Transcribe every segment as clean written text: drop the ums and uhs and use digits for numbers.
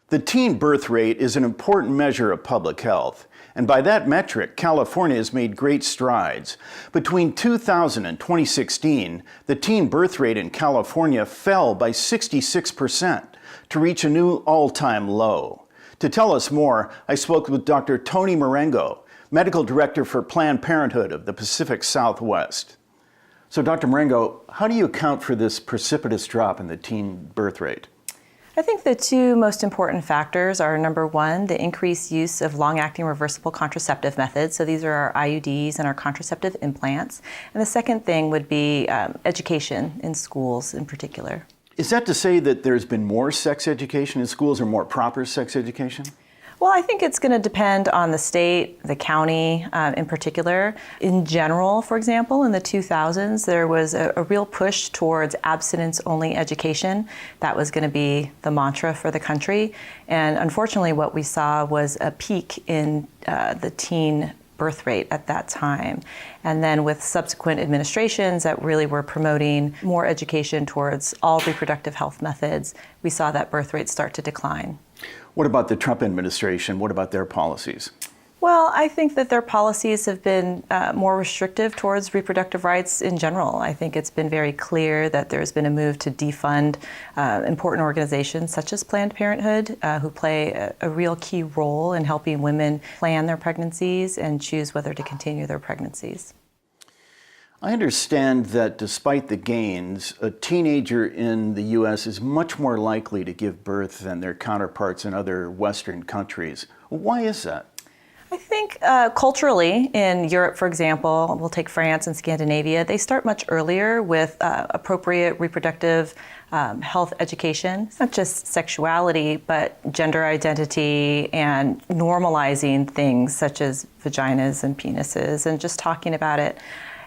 The teen birth rate is an important measure of public health, and by that metric, California has made great strides. Between 2000 and 2016, the teen birth rate in California fell by 66% to reach a new all-time low. To tell us more, I spoke with Dr. Toni Marengo, Medical Director for Planned Parenthood of the Pacific Southwest. So Dr. Marengo, how do you account for this precipitous drop in the teen birth rate? I think the two most important factors are, number one, the increased use of long-acting reversible contraceptive methods. So these are our IUDs and our contraceptive implants. And the second thing would be education in schools in particular. Is that to say that there's been more sex education in schools or more proper sex education? Well, I think it's going to depend on the state, the county in particular. In general, for example, in the 2000s, there was a real push towards abstinence-only education. That was going to be the mantra for the country. And unfortunately, what we saw was a peak in the teen birth rate at that time. And then with subsequent administrations that really were promoting more education towards all reproductive health methods, we saw that birth rate start to decline. What about the Trump administration? What about their policies? Well, I think that their policies have been more restrictive towards reproductive rights in general. I think it's been very clear that there's been a move to defund important organizations such as Planned Parenthood, who play a real key role in helping women plan their pregnancies and choose whether to continue their pregnancies. I understand that despite the gains, a teenager in the U.S. is much more likely to give birth than their counterparts in other Western countries. Why is that? I think culturally, in Europe, for example, we'll take France and Scandinavia, they start much earlier with appropriate reproductive health education. It's not just sexuality, but gender identity and normalizing things such as vaginas and penises and just talking about it.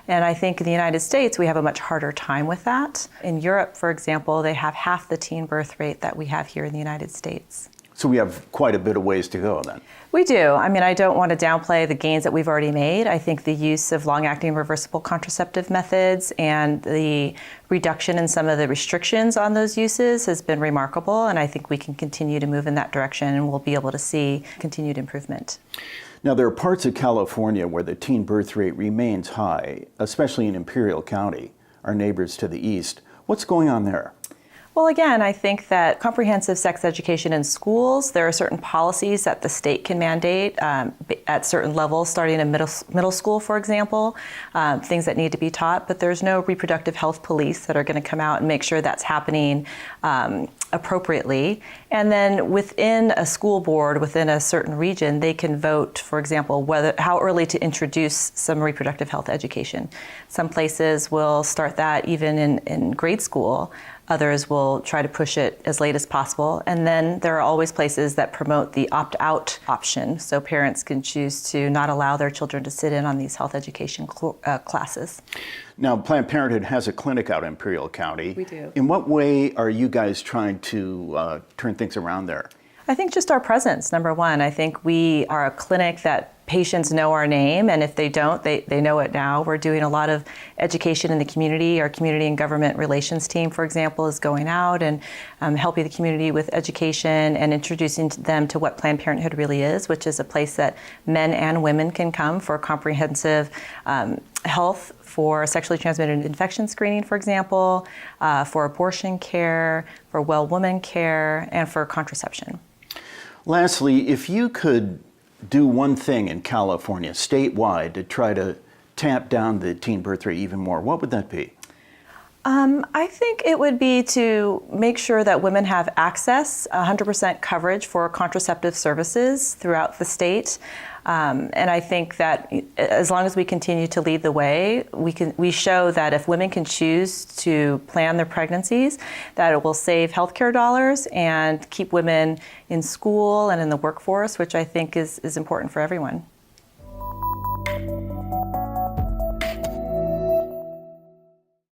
And I think in the United States, we have a much harder time with that. In Europe, for example, they have half the teen birth rate that we have here in the United States. So we have quite a bit of ways to go then. We do. I mean, I don't want to downplay the gains that we've already made. I think the use of long-acting reversible contraceptive methods and the reduction in some of the restrictions on those uses has been remarkable, and I think we can continue to move in that direction and we'll be able to see continued improvement. Now, there are parts of California where the teen birth rate remains high, especially in Imperial County, our neighbors to the east. What's going on there? Well, again, I think that comprehensive sex education in schools, there are certain policies that the state can mandate at certain levels, starting in middle school, for example, things that need to be taught, but there's no reproductive health police that are going to come out and make sure that's happening appropriately. And then within a school board, within a certain region, they can vote, for example, how early to introduce some reproductive health education. Some places will start that even in grade school. Others will try to push it as late as possible. And then there are always places that promote the opt-out option, so parents can choose to not allow their children to sit in on these health education classes. Now, Planned Parenthood has a clinic out in Imperial County. We do. In what way are you guys trying to turn things around there? I think just our presence, number one. I think we are a clinic that patients know our name, and if they don't, they know it now. We're doing a lot of education in the community. Our community and government relations team, for example, is going out and helping the community with education and introducing them to what Planned Parenthood really is, which is a place that men and women can come for comprehensive health, for sexually transmitted infection screening, for example, for abortion care, for well woman care, and for contraception. Lastly, if you could do one thing in California, statewide, to try to tamp down the teen birth rate even more, what would that be? I think it would be to make sure that women have access, 100% coverage for contraceptive services throughout the state. And I think that as long as we continue to lead the way, we show that if women can choose to plan their pregnancies, that it will save healthcare dollars and keep women in school and in the workforce, which I think is important for everyone.